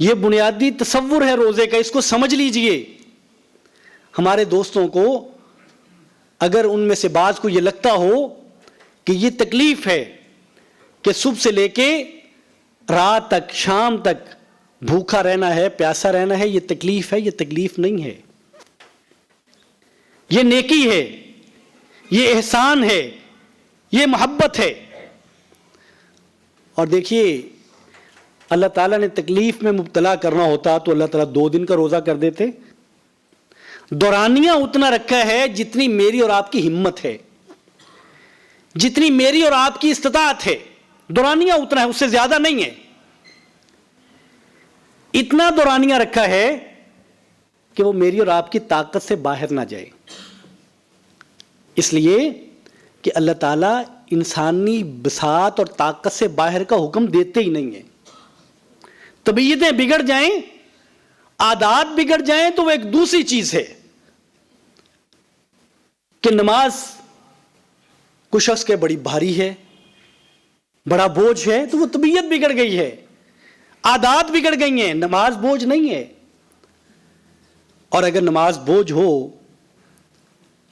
یہ بنیادی تصور ہے روزے کا، اس کو سمجھ لیجئے۔ ہمارے دوستوں کو اگر ان میں سے بعض کو یہ لگتا ہو کہ یہ تکلیف ہے کہ صبح سے لے کے رات تک، شام تک بھوکا رہنا ہے، پیاسا رہنا ہے، یہ تکلیف ہے، یہ تکلیف نہیں ہے، یہ نیکی ہے، یہ احسان ہے، یہ محبت ہے۔ اور دیکھیے، اللہ تعالیٰ نے تکلیف میں مبتلا کرنا ہوتا تو اللہ تعالیٰ 2 دن کا روزہ کر دیتے۔ دورانیہ اتنا رکھا ہے جتنی میری اور آپ کی ہمت ہے، جتنی میری اور آپ کی استطاعت ہے، دورانیہ اتنا ہے، اس سے زیادہ نہیں ہے۔ اتنا دورانیہ رکھا ہے کہ وہ میری اور آپ کی طاقت سے باہر نہ جائے، اس لیے کہ اللہ تعالیٰ انسانی بساط اور طاقت سے باہر کا حکم دیتے ہی نہیں ہے۔ طبیعتیں بگڑ جائیں، عادات بگڑ جائیں تو وہ ایک دوسری چیز ہے کہ نماز کچھ شخص کے بڑی بھاری ہے، بڑا بوجھ ہے، تو وہ طبیعت بگڑ گئی ہے، عادات بگڑ گئی ہیں، نماز بوجھ نہیں ہے۔ اور اگر نماز بوجھ ہو،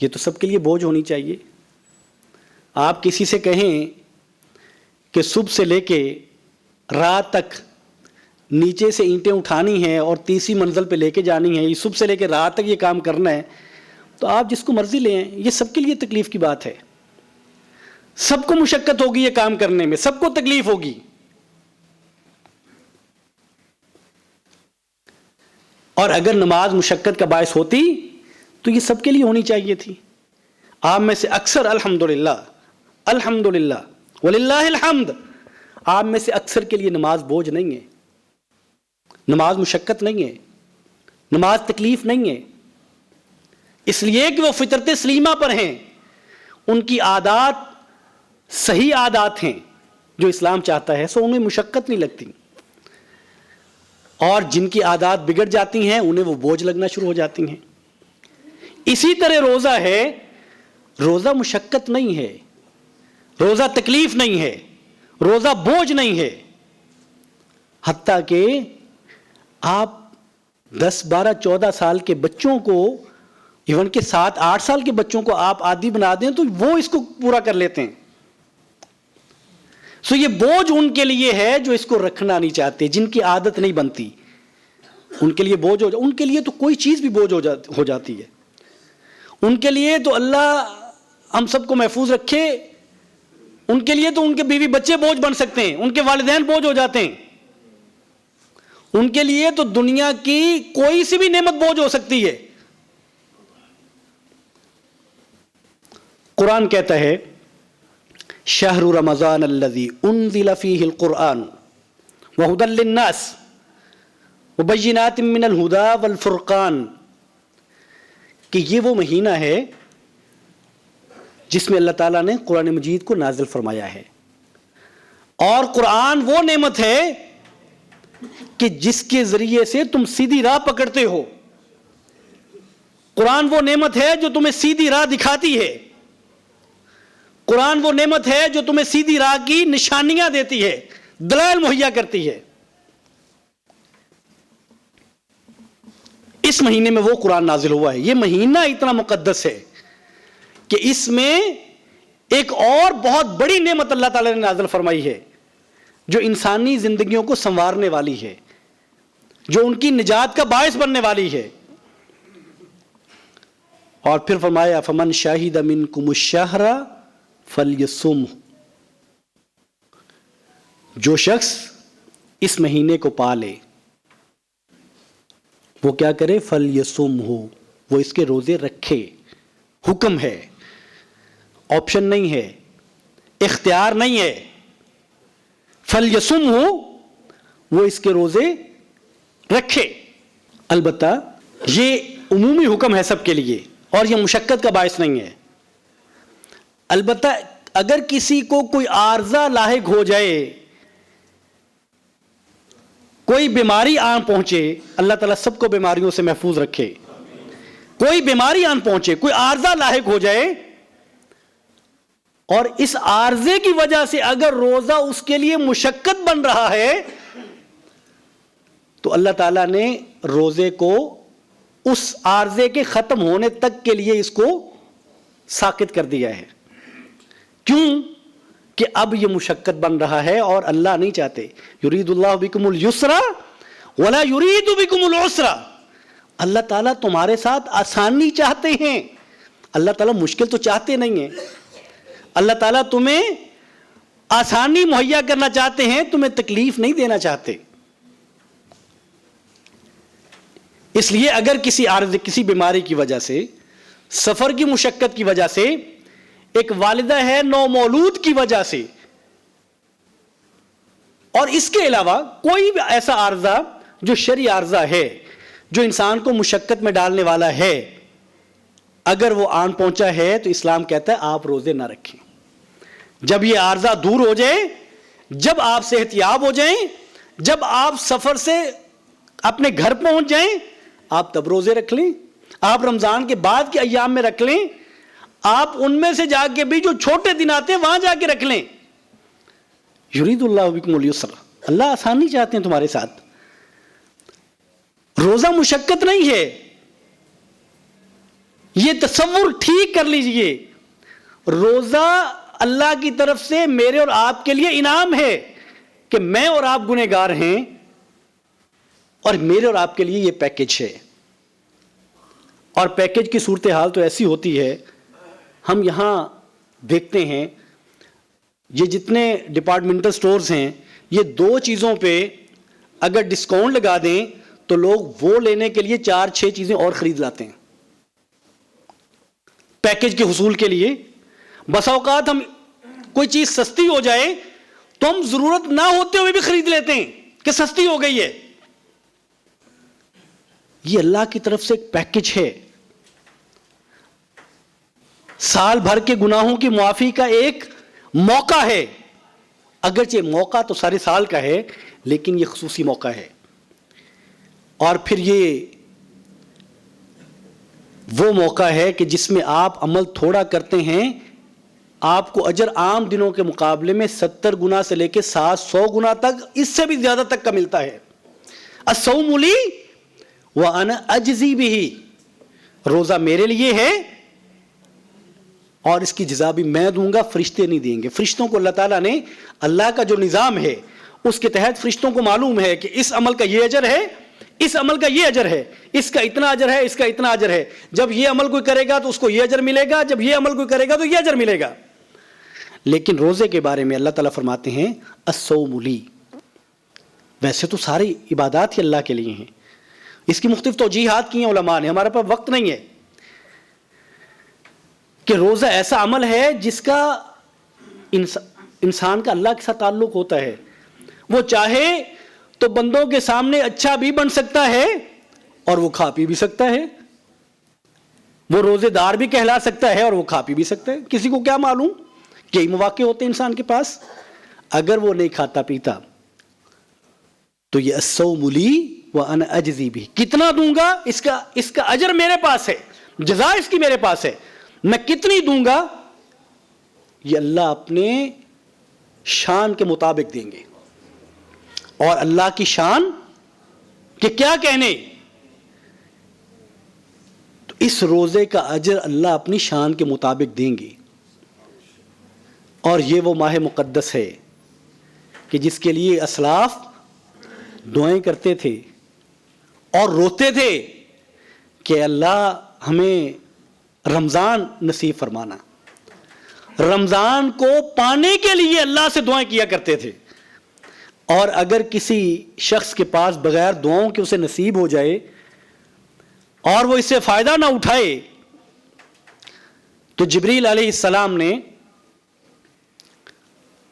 یہ تو سب کے لیے بوجھ ہونی چاہیے۔ آپ کسی سے کہیں کہ صبح سے لے کے رات تک نیچے سے اینٹیں اٹھانی ہیں اور 30ویں منزل پہ لے کے جانی ہے، صبح سے لے کے رات تک یہ کام کرنا ہے، تو آپ جس کو مرضی لیں، یہ سب کے لیے تکلیف کی بات ہے۔ سب کو مشقت ہوگی یہ کام کرنے میں، سب کو تکلیف ہوگی۔ اور اگر نماز مشقت کا باعث ہوتی تو یہ سب کے لیے ہونی چاہیے تھی۔ آپ میں سے اکثر الحمدللہ الحمدللہ وللہ الحمد، آپ میں سے اکثر کے لیے نماز بوجھ نہیں ہے، نماز مشقت نہیں ہے، نماز تکلیف نہیں ہے، اس لیے کہ وہ فطرت سلیمہ پر ہیں، ان کی عادات صحیح عادات ہیں جو اسلام چاہتا ہے، سو انہیں مشقت نہیں لگتی۔ اور جن کی عادات بگڑ جاتی ہیں انہیں وہ بوجھ لگنا شروع ہو جاتی ہیں۔ اسی طرح روزہ ہے، روزہ مشقت نہیں ہے، روزہ تکلیف نہیں ہے، روزہ بوجھ نہیں ہے۔ حتیٰ کہ آپ 10 12 14 سال کے بچوں کو، ایون کہ 7 8 سال کے بچوں کو آپ عادی بنا دیں تو وہ اس کو پورا کر لیتے ہیں۔ سو یہ بوجھ ان کے لیے ہے جو اس کو رکھنا نہیں چاہتے، جن کی عادت نہیں بنتی، ان کے لیے بوجھ ان کے لیے تو کوئی چیز بھی بوجھ ہو جاتی ہے۔ ان کے لیے تو اللہ ہم سب کو محفوظ رکھے، ان کے لیے تو ان کے بیوی بچے بوجھ بن سکتے ہیں، ان کے والدین بوجھ ہو جاتے ہیں، ان کے لیے تو دنیا کی کوئی سی بھی نعمت بوجھ ہو سکتی ہے۔ قرآن کہتا ہے شہر رمضان الذی انزل فیہ القرآن وہدی للناس وبینات من الہدی والفرقان، کہ یہ وہ مہینہ ہے جس میں اللہ تعالیٰ نے قرآن مجید کو نازل فرمایا ہے، اور قرآن وہ نعمت ہے کہ جس کے ذریعے سے تم سیدھی راہ پکڑتے ہو، قرآن وہ نعمت ہے جو تمہیں سیدھی راہ دکھاتی ہے، قرآن وہ نعمت ہے جو تمہیں سیدھی راہ کی نشانیاں دیتی ہے، دلائل مہیا کرتی ہے۔ اس مہینے میں وہ قرآن نازل ہوا ہے۔ یہ مہینہ اتنا مقدس ہے کہ اس میں ایک اور بہت بڑی نعمت اللہ تعالیٰ نے نازل فرمائی ہے جو انسانی زندگیوں کو سنوارنے والی ہے، جو ان کی نجات کا باعث بننے والی ہے۔ اور پھر فرمایا فمن شاہد منکم الشہر فلیصمہ، جو شخص اس مہینے کو پالے وہ کیا کرے، فلیصمہ، وہ اس کے روزے رکھے۔ حکم ہے، آپشن نہیں ہے، اختیار نہیں ہے، فلیصمہ، وہ اس کے روزے رکھے۔ البتہ یہ عمومی حکم ہے سب کے لیے اور یہ مشقت کا باعث نہیں ہے۔ البتہ اگر کسی کو کوئی عارضہ لاحق ہو جائے، کوئی بیماری آن پہنچے، اللہ تعالیٰ سب کو بیماریوں سے محفوظ رکھے، کوئی بیماری آن پہنچے، کوئی عارضہ لاحق ہو جائے اور اس عارضے کی وجہ سے اگر روزہ اس کے لیے مشقت بن رہا ہے تو اللہ تعالیٰ نے روزے کو اس عارضے کے ختم ہونے تک کے لیے اس کو ساقط کر دیا ہے. کیوں؟ کہ اب یہ مشقت بن رہا ہے اور اللہ نہیں چاہتے. یرید اللہ بکم اليسر ولا یرید بکم العسر. اللہ تعالیٰ تمہارے ساتھ آسانی چاہتے ہیں. اللہ تعالیٰ مشکل تو چاہتے نہیں ہیں. اللہ تعالیٰ تمہیں آسانی مہیا کرنا چاہتے ہیں, تمہیں تکلیف نہیں دینا چاہتے. اس لیے اگر کسی عارض, کسی بیماری کی وجہ سے, سفر کی مشقت کی وجہ سے, ایک والدہ ہے نومولود کی وجہ سے, اور اس کے علاوہ کوئی بھی ایسا عارضہ جو شرعی عارضہ ہے, جو انسان کو مشقت میں ڈالنے والا ہے, اگر وہ آن پہنچا ہے تو اسلام کہتا ہے آپ روزے نہ رکھیں. جب یہ عارضہ دور ہو جائے, جب آپ صحت یاب ہو جائیں, جب آپ سفر سے اپنے گھر پہنچ جائیں, آپ تب روزے رکھ لیں. آپ رمضان کے بعد کے ایام میں رکھ لیں. آپ ان میں سے جا کے بھی جو چھوٹے دن آتے ہیں وہاں جا کے رکھ لیں. یرید اللہ بکم اليسر. اللہ آسانی چاہتے ہیں تمہارے ساتھ. روزہ مشقت نہیں ہے, یہ تصور ٹھیک کر لیجئے. روزہ اللہ کی طرف سے میرے اور آپ کے لیے انعام ہے کہ میں اور آپ گنہگار ہیں, اور میرے اور آپ کے لیے یہ پیکج ہے. اور پیکج کی صورتحال تو ایسی ہوتی ہے, ہم یہاں دیکھتے ہیں یہ جتنے ڈپارٹمنٹل سٹورز ہیں, یہ 2 چیزوں پہ اگر ڈسکاؤنٹ لگا دیں تو لوگ وہ لینے کے لیے 4-6 چیزیں اور خرید لاتے ہیں پیکج کے حصول کے لیے. بس اوقات ہم کوئی چیز سستی ہو جائے تو ہم ضرورت نہ ہوتے ہوئے بھی خرید لیتے ہیں کہ سستی ہو گئی ہے. یہ اللہ کی طرف سے ایک پیکج ہے, سال بھر کے گناہوں کی معافی کا ایک موقع ہے. اگرچہ موقع تو سارے سال کا ہے, لیکن یہ خصوصی موقع ہے. اور پھر یہ وہ موقع ہے کہ جس میں آپ عمل تھوڑا کرتے ہیں, آپ کو اجر عام دنوں کے مقابلے میں 70 گنا سے لے کے 700 گنا تک, اس سے بھی زیادہ تک کا ملتا ہے. الصوم لی وانا اجزی بہ. روزہ میرے لیے ہے اور اس کی جزا بھی میں دوں گا, فرشتے نہیں دیں گے. فرشتوں کو اللہ تعالیٰ نے, اللہ کا جو نظام ہے اس کے تحت فرشتوں کو معلوم ہے کہ اس عمل کا یہ اجر ہے, اس عمل کا یہ اجر ہے, اس کا اتنا اجر ہے, اس کا اتنا اجر ہے. جب یہ عمل کوئی کرے گا تو اس کو یہ اجر ملے گا, جب یہ عمل کوئی کرے گا تو یہ اجر ملے گا. لیکن روزے کے بارے میں اللہ تعالیٰ فرماتے ہیں الصوم لی. ویسے تو ساری عبادات ہی اللہ کے لیے ہیں, اس کی مختلف توجیحات کی ہیں علماء نے, ہمارے پاس وقت نہیں ہے. کہ روزہ ایسا عمل ہے جس کا انسان کا اللہ کے ساتھ تعلق ہوتا ہے. وہ چاہے تو بندوں کے سامنے اچھا بھی بن سکتا ہے اور وہ کھا پی بھی سکتا ہے. وہ روزے دار بھی کہلا سکتا ہے اور وہ کھا پی بھی سکتا ہے. کسی کو کیا معلوم, کئی مواقع ہوتے ہیں انسان کے پاس. اگر وہ نہیں کھاتا پیتا تو یہ الصوم لی وانا اجزی بہ. کتنا دوں گا, اس کا اجر میرے پاس ہے, جزا اس کی میرے پاس ہے. میں کتنی دوں گا یہ اللہ اپنے شان کے مطابق دیں گے. اور اللہ کی شان کہ کیا کہنے, تو اس روزے کا اجر اللہ اپنی شان کے مطابق دیں گے. اور یہ وہ ماہ مقدس ہے کہ جس کے لیے اسلاف دعائیں کرتے تھے اور روتے تھے کہ اللہ ہمیں رمضان نصیب فرمانا. رمضان کو پانے کے لیے اللہ سے دعائیں کیا کرتے تھے. اور اگر کسی شخص کے پاس بغیر دعاؤں کے اسے نصیب ہو جائے اور وہ اس سے فائدہ نہ اٹھائے, تو جبریل علیہ السلام نے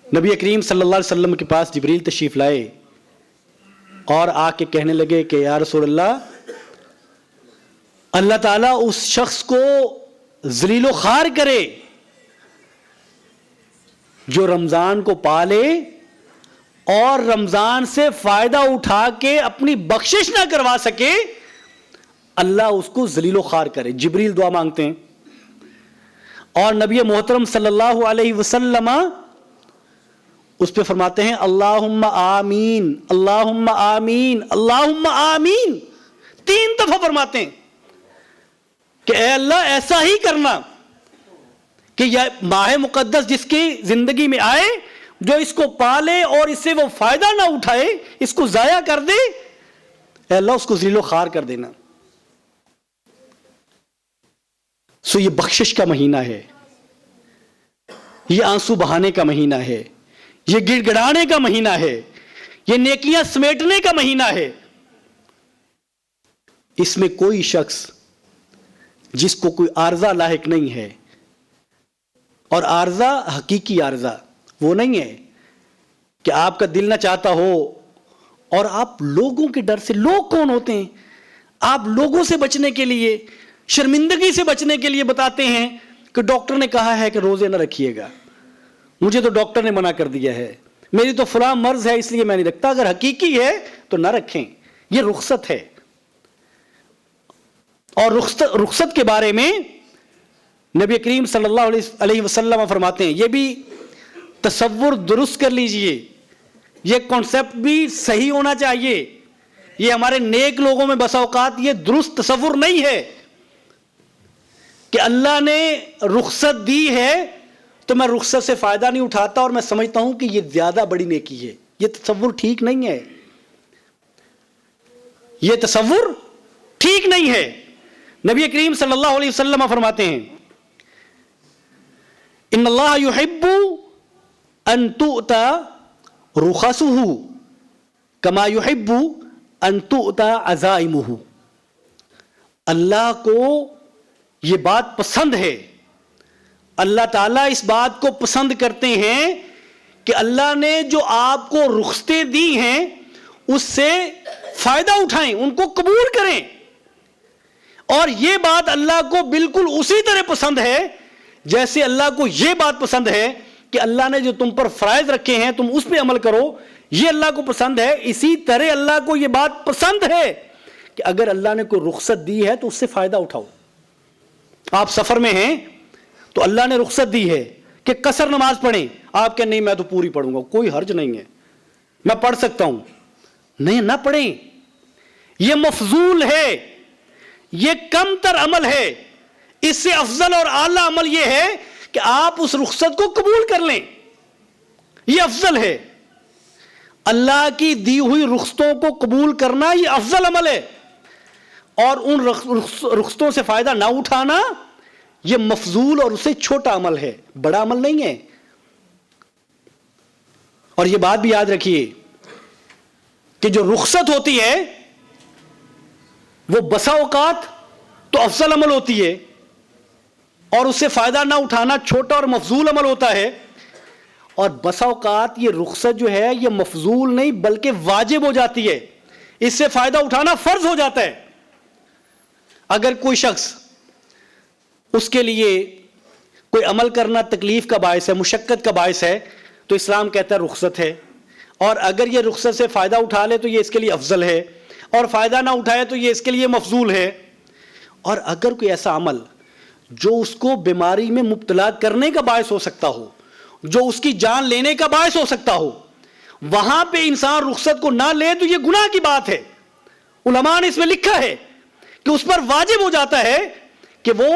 نبی کریم صلی اللہ علیہ وسلم کے پاس جبریل تشریف لائے اور آ کے کہنے لگے کہ یا رسول اللہ, اللہ تعالیٰ اس شخص کو ذلیل و خوار کرے جو رمضان کو پالے اور رمضان سے فائدہ اٹھا کے اپنی بخشش نہ کروا سکے, اللہ اس کو ذلیل و خوار کرے. جبریل دعا مانگتے ہیں اور نبی محترم صلی اللہ علیہ وسلم اس پہ فرماتے ہیں اللہم آمین اللہم آمین اللہم آمین، 3 دفعہ فرماتے ہیں کہ اے اللہ ایسا ہی کرنا کہ یہ ماہ مقدس جس کی زندگی میں آئے، جو اس کو پالے اور اس سے وہ فائدہ نہ اٹھائے، اس کو ضائع کر دے، اے اللہ اس کو ذلیل و خوار کر دینا۔ سو یہ بخشش کا مہینہ ہے، یہ آنسو بہانے کا مہینہ ہے، یہ گڑ گڑانے کا مہینہ ہے، یہ نیکیاں سمیٹنے کا مہینہ ہے۔ اس میں کوئی شخص جس کو کوئی عارضہ لاحق نہیں ہے، اور عارضہ حقیقی عارضہ وہ نہیں ہے کہ آپ کا دل نہ چاہتا ہو اور آپ لوگوں کے ڈر سے، لوگ کون ہوتے ہیں، آپ لوگوں سے بچنے کے لیے، شرمندگی سے بچنے کے لیے بتاتے ہیں کہ ڈاکٹر نے کہا ہے کہ روزے نہ رکھیے گا، مجھے تو ڈاکٹر نے منع کر دیا ہے، میری تو فلاں مرض ہے اس لیے میں نہیں رکھتا۔ اگر حقیقی ہے تو نہ رکھیں، یہ رخصت ہے۔ اور رخصت کے بارے میں نبی کریم صلی اللہ علیہ وسلم فرماتے ہیں، یہ بھی تصور درست کر لیجئے، یہ کانسیپٹ بھی صحیح ہونا چاہیے، یہ ہمارے نیک لوگوں میں بسا اوقات یہ درست تصور نہیں ہے کہ اللہ نے رخصت دی ہے تو میں رخصت سے فائدہ نہیں اٹھاتا اور میں سمجھتا ہوں کہ یہ زیادہ بڑی نیکی ہے۔ یہ تصور ٹھیک نہیں ہے، یہ تصور ٹھیک نہیں ہے۔ نبی کریم صلی اللہ علیہ وسلم فرماتے ہیں ان اللہ یحب ان تؤتى رخصه کما یحب ان تؤتى عزائمه، اللہ کو یہ بات پسند ہے، اللہ تعالیٰ اس بات کو پسند کرتے ہیں کہ اللہ نے جو آپ کو رخصتیں دی ہیں اس سے فائدہ اٹھائیں، ان کو قبول کریں۔ اور یہ بات اللہ کو بالکل اسی طرح پسند ہے جیسے اللہ کو یہ بات پسند ہے کہ اللہ نے جو تم پر فرائض رکھے ہیں تم اس پہ عمل کرو، یہ اللہ کو پسند ہے۔ اسی طرح اللہ کو یہ بات پسند ہے کہ اگر اللہ نے کوئی رخصت دی ہے تو اس سے فائدہ اٹھاؤ۔ آپ سفر میں ہیں تو اللہ نے رخصت دی ہے کہ قصر نماز پڑھیں، آپ کہ نہیں میں تو پوری پڑھوں گا، کوئی حرج نہیں ہے، میں پڑھ سکتا ہوں، نہیں نہ پڑھیں، یہ مفضول ہے، یہ کم تر عمل ہے۔ اس سے افضل اور اعلیٰ عمل یہ ہے کہ آپ اس رخصت کو قبول کر لیں، یہ افضل ہے۔ اللہ کی دی ہوئی رخصتوں کو قبول کرنا یہ افضل عمل ہے، اور ان رخصتوں سے فائدہ نہ اٹھانا یہ مفضول اور اسے چھوٹا عمل ہے، بڑا عمل نہیں ہے۔ اور یہ بات بھی یاد رکھیے کہ جو رخصت ہوتی ہے وہ بسا اوقات تو افضل عمل ہوتی ہے اور اس سے فائدہ نہ اٹھانا چھوٹا اور مفضول عمل ہوتا ہے، اور بسا اوقات یہ رخصت جو ہے یہ مفضول نہیں بلکہ واجب ہو جاتی ہے، اس سے فائدہ اٹھانا فرض ہو جاتا ہے۔ اگر کوئی شخص اس کے لیے کوئی عمل کرنا تکلیف کا باعث ہے، مشقت کا باعث ہے، تو اسلام کہتا ہے رخصت ہے، اور اگر یہ رخصت سے فائدہ اٹھا لے تو یہ اس کے لیے افضل ہے، اور فائدہ نہ اٹھائے تو یہ اس کے لیے مفضول ہے۔ اور اگر کوئی ایسا عمل جو اس کو بیماری میں مبتلا کرنے کا باعث ہو سکتا ہو، جو اس کی جان لینے کا باعث ہو سکتا ہو، وہاں پہ انسان رخصت کو نہ لے تو یہ گناہ کی بات ہے۔ علماء نے اس میں لکھا ہے کہ اس پر واجب ہو جاتا ہے کہ وہ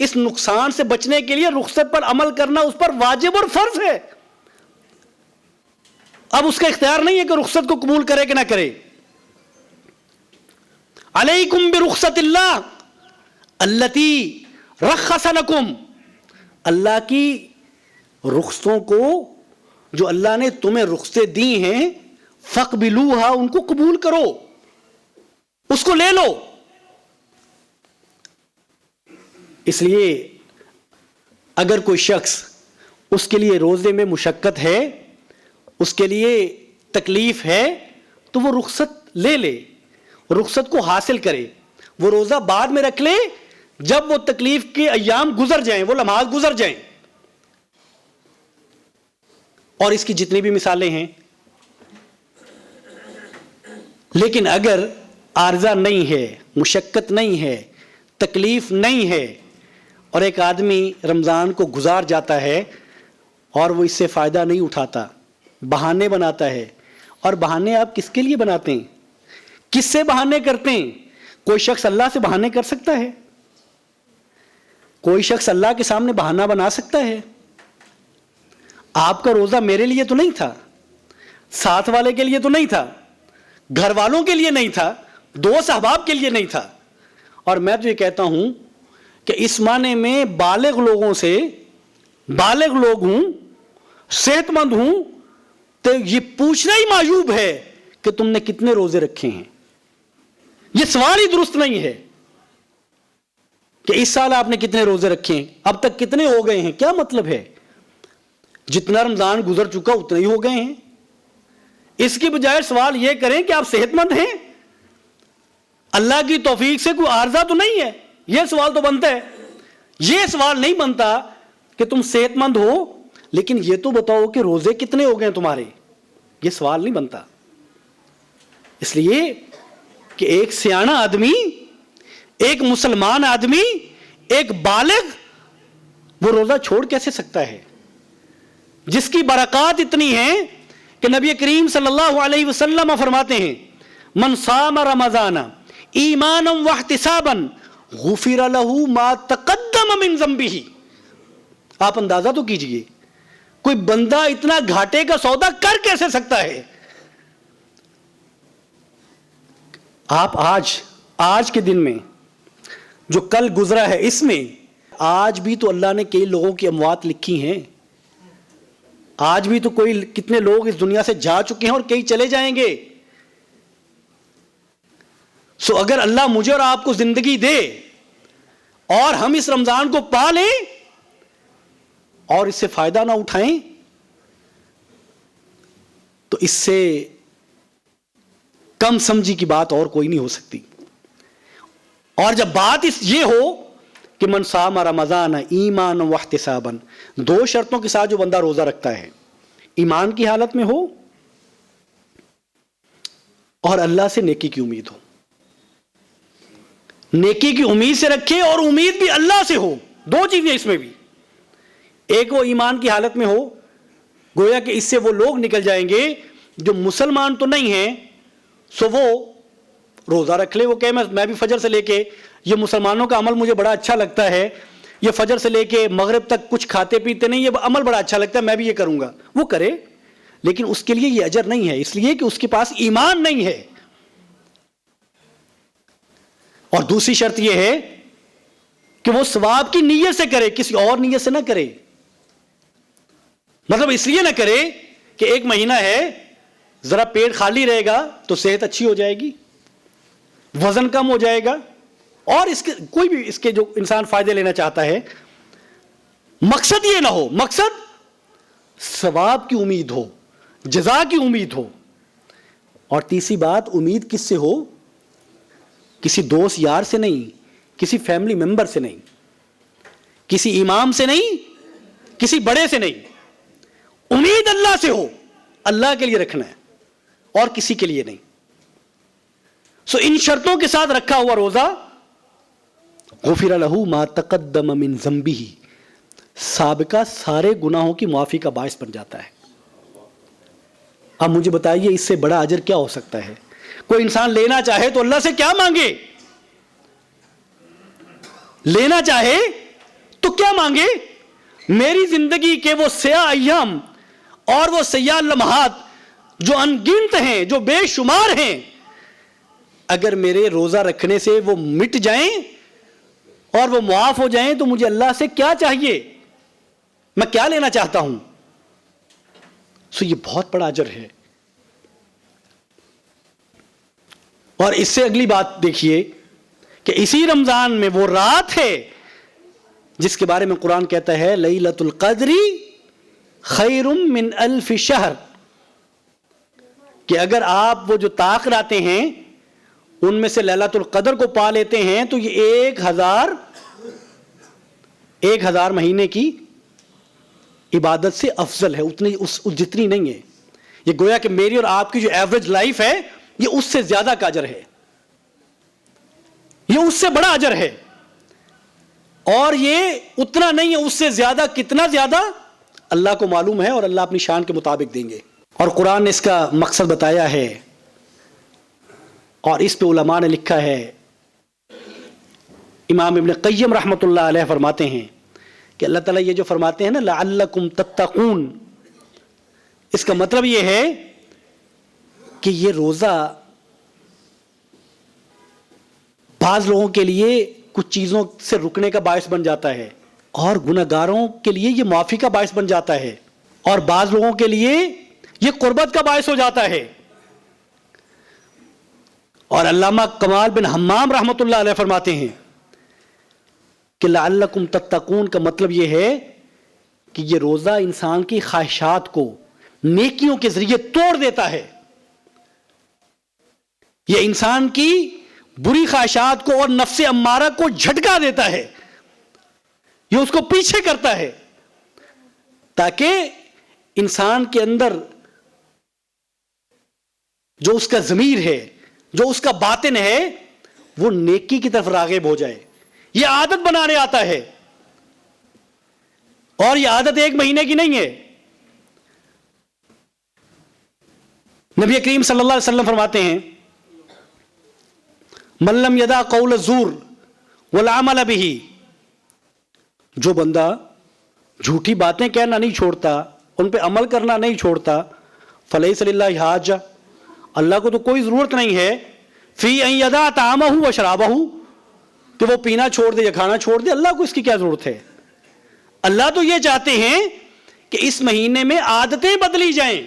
اس نقصان سے بچنے کے لیے رخصت پر عمل کرنا اس پر واجب اور فرض ہے۔ اب اس کا اختیار نہیں ہے کہ رخصت کو قبول کرے کہ نہ کرے۔ علیکم برخصت اللہ التی رخص لکم، اللہ کی رخصتوں کو جو اللہ نے تمہیں رخصتیں دی ہیں فقبلوہا، ان کو قبول کرو، اس کو لے لو۔ اس لیے اگر کوئی شخص اس کے لیے روزے میں مشقت ہے، اس کے لیے تکلیف ہے، تو وہ رخصت لے لے، رخصت کو حاصل کرے، وہ روزہ بعد میں رکھ لے جب وہ تکلیف کے ایام گزر جائیں، وہ لمحات گزر جائیں۔ اور اس کی جتنی بھی مثالیں ہیں۔ لیکن اگر عارضہ نہیں ہے، مشقت نہیں ہے، تکلیف نہیں ہے، اور ایک آدمی رمضان کو گزار جاتا ہے اور وہ اس سے فائدہ نہیں اٹھاتا، بہانے بناتا ہے. اور بہانے آپ کس کے لیے بناتے ہیں؟ کس سے بہانے کرتے ہیں؟ کوئی شخص اللہ سے بہانے کر سکتا ہے؟ کوئی شخص اللہ کے سامنے بہانہ بنا سکتا ہے؟ آپ کا روزہ میرے لیے تو نہیں تھا، ساتھ والے کے لیے تو نہیں تھا، گھر والوں کے لیے نہیں تھا، دوست احباب کے لیے نہیں تھا. اور میں تو یہ کہتا ہوں کہ اس معنی میں بالغ لوگوں سے، بالغ لوگ ہوں، صحت مند ہوں، تو یہ پوچھنا ہی معیوب ہے کہ تم نے کتنے روزے رکھے ہیں. یہ سوال ہی درست نہیں ہے کہ اس سال آپ نے کتنے روزے رکھے ہیں، اب تک کتنے ہو گئے ہیں. کیا مطلب ہے؟ جتنا رمضان گزر چکا اتنے ہی ہو گئے ہیں. اس کی بجائے سوال یہ کریں کہ آپ صحت مند ہیں، اللہ کی توفیق سے کوئی عارضہ تو نہیں ہے. یہ سوال تو بنتا ہے. یہ سوال نہیں بنتا کہ تم صحت مند ہو لیکن یہ تو بتاؤ کہ روزے کتنے ہو گئے تمہارے. یہ سوال نہیں بنتا. اس لیے کہ ایک سیانہ آدمی، ایک مسلمان آدمی، ایک بالغ وہ روزہ چھوڑ کیسے سکتا ہے جس کی برکات اتنی ہیں کہ نبی کریم صلی اللہ علیہ وسلم فرماتے ہیں من صام رمضان ایمانا واحتسابا غفر له ما تقدم من ذنبه. آپ اندازہ تو کیجئے کوئی بندہ اتنا گھاٹے کا سودا کر کیسے سکتا ہے. آپ آج کے دن میں جو کل گزرا ہے اس میں آج بھی تو اللہ نے کئی لوگوں کی اموات لکھی ہیں. آج بھی تو کتنے لوگ اس دنیا سے جا چکے ہیں اور کئی چلے جائیں گے. سو اگر اللہ مجھے اور آپ کو زندگی دے اور ہم اس رمضان کو پا لیں اور اس سے فائدہ نہ اٹھائیں تو اس سے کم سمجھی کی بات اور کوئی نہیں ہو سکتی. اور جب بات یہ ہو کہ من صام رمضان ایمانا واحتسابا، دو شرطوں کے ساتھ جو بندہ روزہ رکھتا ہے، ایمان کی حالت میں ہو اور اللہ سے نیکی کی امید ہو. نیکی کی امید سے رکھے اور امید بھی اللہ سے ہو. دو چیزیں اس میں بھی. ایک وہ ایمان کی حالت میں ہو، گویا کہ اس سے وہ لوگ نکل جائیں گے جو مسلمان تو نہیں ہیں سو وہ روزہ رکھ لے. وہ کہ میں بھی فجر سے لے کے، یہ مسلمانوں کا عمل مجھے بڑا اچھا لگتا ہے، یہ فجر سے لے کے مغرب تک کچھ کھاتے پیتے نہیں، یہ عمل بڑا اچھا لگتا ہے، میں بھی یہ کروں گا. وہ کرے لیکن اس کے لیے یہ اجر نہیں ہے، اس لیے کہ اس کے پاس ایمان نہیں ہے. اور دوسری شرط یہ ہے کہ وہ ثواب کی نیت سے کرے، کسی اور نیت سے نہ کرے. مطلب اس لیے نہ کرے کہ ایک مہینہ ہے ذرا پیٹ خالی رہے گا تو صحت اچھی ہو جائے گی، وزن کم ہو جائے گا، اور اس کے کوئی بھی اس کے جو انسان فائدے لینا چاہتا ہے، مقصد یہ نہ ہو. مقصد ثواب کی امید ہو، جزا کی امید ہو. اور تیسری بات، امید کس سے ہو؟ کسی دوست یار سے نہیں، کسی فیملی ممبر سے نہیں، کسی امام سے نہیں، کسی بڑے سے نہیں. امید اللہ سے ہو، اللہ کے لیے رکھنا ہے اور کسی کے لیے نہیں. سو ان شرطوں کے ساتھ رکھا ہوا روزہ غفر له ما تقدم من ذنبه، سابقہ سارے گناہوں کی معافی کا باعث بن جاتا ہے. اب مجھے بتائیے اس سے بڑا اجر کیا ہو سکتا ہے؟ کوئی انسان لینا چاہے تو اللہ سے کیا مانگے؟ لینا چاہے تو کیا مانگے؟ میری زندگی کے وہ سیاہ ایام اور وہ سیاہ لمحات جو ان گنت ہیں، جو بے شمار ہیں، اگر میرے روزہ رکھنے سے وہ مٹ جائیں اور وہ معاف ہو جائیں تو مجھے اللہ سے کیا چاہیے؟ میں کیا لینا چاہتا ہوں؟ سو یہ بہت بڑا اجر ہے. اور اس سے اگلی بات دیکھیے کہ اسی رمضان میں وہ رات ہے جس کے بارے میں قرآن کہتا ہے لیلۃ القدر خیر من الف شہر، کہ اگر آپ وہ جو طاق راتیں ہیں ان میں سے لیلۃ القدر کو پا لیتے ہیں تو یہ 1000 مہینے کی عبادت سے افضل ہے. اتنی جتنی نہیں ہے. یہ گویا کہ میری اور آپ کی جو ایوریج لائف ہے یہ اس سے زیادہ کا اجر ہے، یہ اس سے بڑا اجر ہے. اور یہ اتنا نہیں ہے، اس سے زیادہ. کتنا زیادہ اللہ کو معلوم ہے اور اللہ اپنی شان کے مطابق دیں گے. اور قرآن نے اس کا مقصد بتایا ہے، اور اس پہ علماء نے لکھا ہے. امام ابن قیم رحمۃ اللہ علیہ فرماتے ہیں کہ اللہ تعالیٰ یہ جو فرماتے ہیں نا لعلکم تتقون، اس کا مطلب یہ ہے کہ یہ روزہ بعض لوگوں کے لیے کچھ چیزوں سے رکنے کا باعث بن جاتا ہے، اور گناہگاروں کے لیے یہ معافی کا باعث بن جاتا ہے، اور بعض لوگوں کے لیے یہ قربت کا باعث ہو جاتا ہے. اور علامہ کمال بن حمام رحمۃ اللہ علیہ فرماتے ہیں کہ لعلکم تتقون کا مطلب یہ ہے کہ یہ روزہ انسان کی خواہشات کو نیکیوں کے ذریعے توڑ دیتا ہے. یہ انسان کی بری خواہشات کو اور نفس امارہ کو جھٹکا دیتا ہے، یہ اس کو پیچھے کرتا ہے، تاکہ انسان کے اندر جو اس کا ضمیر ہے، جو اس کا باطن ہے، وہ نیکی کی طرف راغب ہو جائے. یہ عادت بنانے آتا ہے، اور یہ عادت ایک مہینے کی نہیں ہے. نبی کریم صلی اللہ علیہ وسلم فرماتے ہیں من لم یدع قول الزور والعمل به، جو بندہ جھوٹی باتیں کہنا نہیں چھوڑتا، ان پہ عمل کرنا نہیں چھوڑتا، فلیس للہ حاجہ، اللہ کو تو کوئی ضرورت نہیں ہے، فی ان یدع طعامہ و شرابہ، کہ وہ پینا چھوڑ دے یا کھانا چھوڑ دے، اللہ کو اس کی کیا ضرورت ہے. اللہ تو یہ چاہتے ہیں کہ اس مہینے میں عادتیں بدلی جائیں،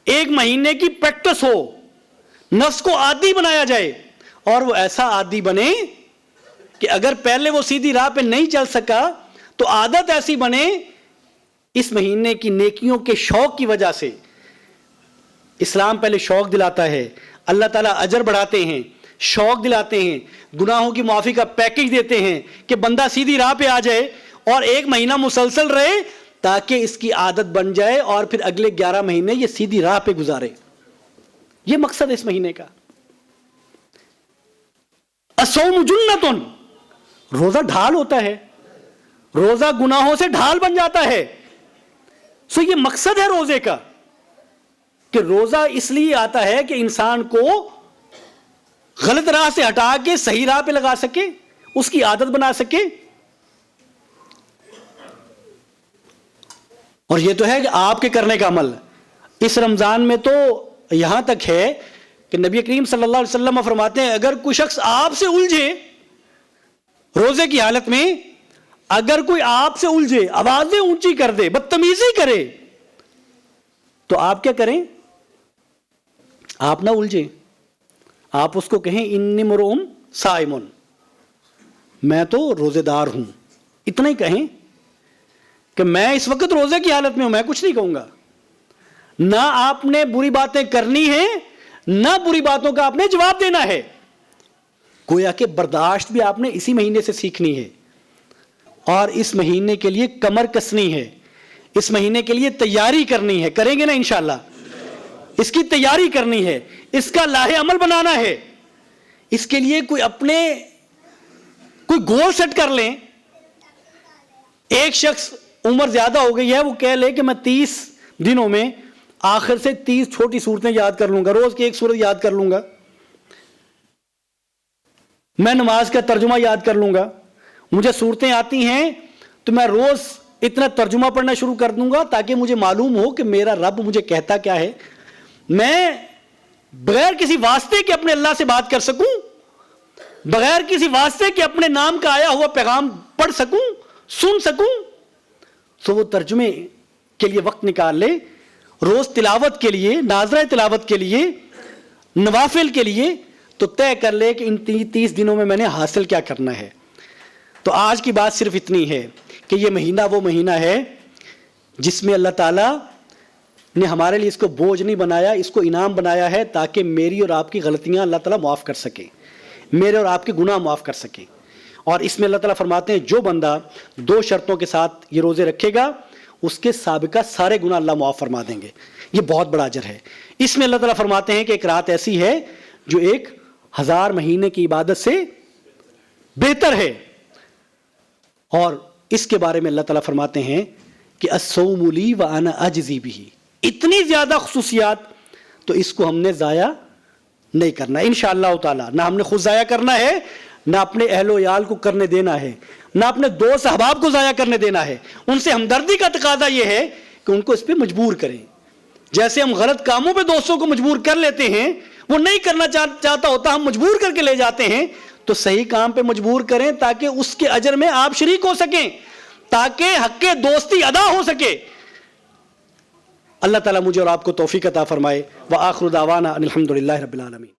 ایک مہینے کی پریکٹس ہو، نفس کو عادی بنایا جائے، اور وہ ایسا عادی بنے کہ اگر پہلے وہ سیدھی راہ پہ نہیں چل سکا تو عادت ایسی بنے اس مہینے کی نیکیوں کے شوق کی وجہ سے. اسلام پہلے شوق دلاتا ہے، اللہ تعالیٰ اجر بڑھاتے ہیں، شوق دلاتے ہیں، گناہوں کی معافی کا پیکج دیتے ہیں کہ بندہ سیدھی راہ پہ آ جائے اور ایک مہینہ مسلسل رہے تاکہ اس کی عادت بن جائے اور پھر اگلے 11 مہینے یہ سیدھی راہ پہ گزارے. یہ مقصد ہے اس مہینے کا. الصوم جنتن، روزہ ڈھال ہوتا ہے، روزہ گناہوں سے ڈھال بن جاتا ہے. سو یہ مقصد ہے روزے کا کہ روزہ اس لیے آتا ہے کہ انسان کو غلط راہ سے ہٹا کے صحیح راہ پہ لگا سکے، اس کی عادت بنا سکے. اور یہ تو ہے کہ آپ کے کرنے کا عمل. اس رمضان میں تو یہاں تک ہے کہ نبی کریم صلی اللہ علیہ وسلم فرماتے ہیں اگر کوئی شخص آپ سے الجھے روزے کی حالت میں، اگر کوئی آپ سے الجھے، آوازیں اونچی کر دے، بدتمیزی کرے، تو آپ کیا کریں؟ آپ نہ الجھیں، آپ اس کو کہیں انی امرؤ صائم، میں تو روزے دار ہوں. اتنا ہی کہیں کہ میں اس وقت روزے کی حالت میں ہوں، میں کچھ نہیں کہوں گا. نہ آپ نے بری باتیں کرنی ہیں، نہ بری باتوں کا آپ نے جواب دینا ہے. گویا کہ برداشت بھی آپ نے اسی مہینے سے سیکھنی ہے، اور اس مہینے کے لیے کمر کسنی ہے، اس مہینے کے لیے تیاری کرنی ہے. کریں گے نا انشاءاللہ؟ اس کی تیاری کرنی ہے، اس کا لاہ عمل بنانا ہے. اس کے لیے کوئی گول سیٹ کر لیں. ایک شخص عمر زیادہ ہو گئی ہے، وہ کہہ لے کہ میں 30 دنوں میں آخر سے 30 چھوٹی صورتیں یاد کر لوں گا، روز کی ایک صورت یاد کر لوں گا، میں نماز کا ترجمہ یاد کر لوں گا، مجھے صورتیں آتی ہیں تو میں روز اتنا ترجمہ پڑھنا شروع کر دوں گا تاکہ مجھے معلوم ہو کہ میرا رب مجھے کہتا کیا ہے، میں بغیر کسی واسطے کے اپنے اللہ سے بات کر سکوں، بغیر کسی واسطے کے اپنے نام کا آیا ہوا پیغام پڑھ سکوں، سن سکوں. تو وہ ترجمے کے لیے وقت نکال لے، روز تلاوت کے لیے، ناظرہ تلاوت کے لیے، نوافل کے لیے، تو طے کر لے کہ ان 30 دنوں میں نے حاصل کیا کرنا ہے. تو آج کی بات صرف اتنی ہے کہ یہ مہینہ وہ مہینہ ہے جس میں اللہ تعالیٰ نے ہمارے لیے اس کو بوجھ نہیں بنایا، اس کو انعام بنایا ہے تاکہ میری اور آپ کی غلطیاں اللہ تعالیٰ معاف کر سکے، میرے اور آپ کے گناہ معاف کر سکے. اور اس میں اللہ تعالیٰ فرماتے ہیں جو بندہ 2 شرطوں کے ساتھ یہ روزے رکھے گا اس کے سابقہ سارے گناہ اللہ معاف فرما دیں گے. یہ بہت بڑا اجر ہے. اس میں اللہ تعالیٰ فرماتے ہیں کہ ایک رات ایسی ہے جو 1000 مہینے کی عبادت سے بہتر ہے. اور اس کے بارے میں اللہ تعالیٰ فرماتے ہیں کہ الصوم لی وانا اجزی بہ، اتنی زیادہ خصوصیات، تو اس کو ہم نے ضائع نہیں کرنا انشاءاللہ تعالی. نہ ہم نے خود ضائع کرنا ہے، نہ اپنے اہل و عیال کو کرنے دینا ہے، نہ اپنے دوست احباب کو ضائع کرنے دینا ہے. ان سے ہمدردی کا تقاضا یہ ہے کہ ان کو اس پہ مجبور کریں. جیسے ہم غلط کاموں پہ دوستوں کو مجبور کر لیتے ہیں، وہ نہیں کرنا چاہتا ہوتا، ہم مجبور کر کے لے جاتے ہیں، تو صحیح کام پہ مجبور کریں تاکہ اس کے اجر میں آپ شریک ہو سکیں، تاکہ حق دوستی ادا ہو سکے. اللہ تعالیٰ مجھے اور آپ کو توفیق عطا فرمائے. وآخر دعوانا ان الحمد للہ رب العالمین.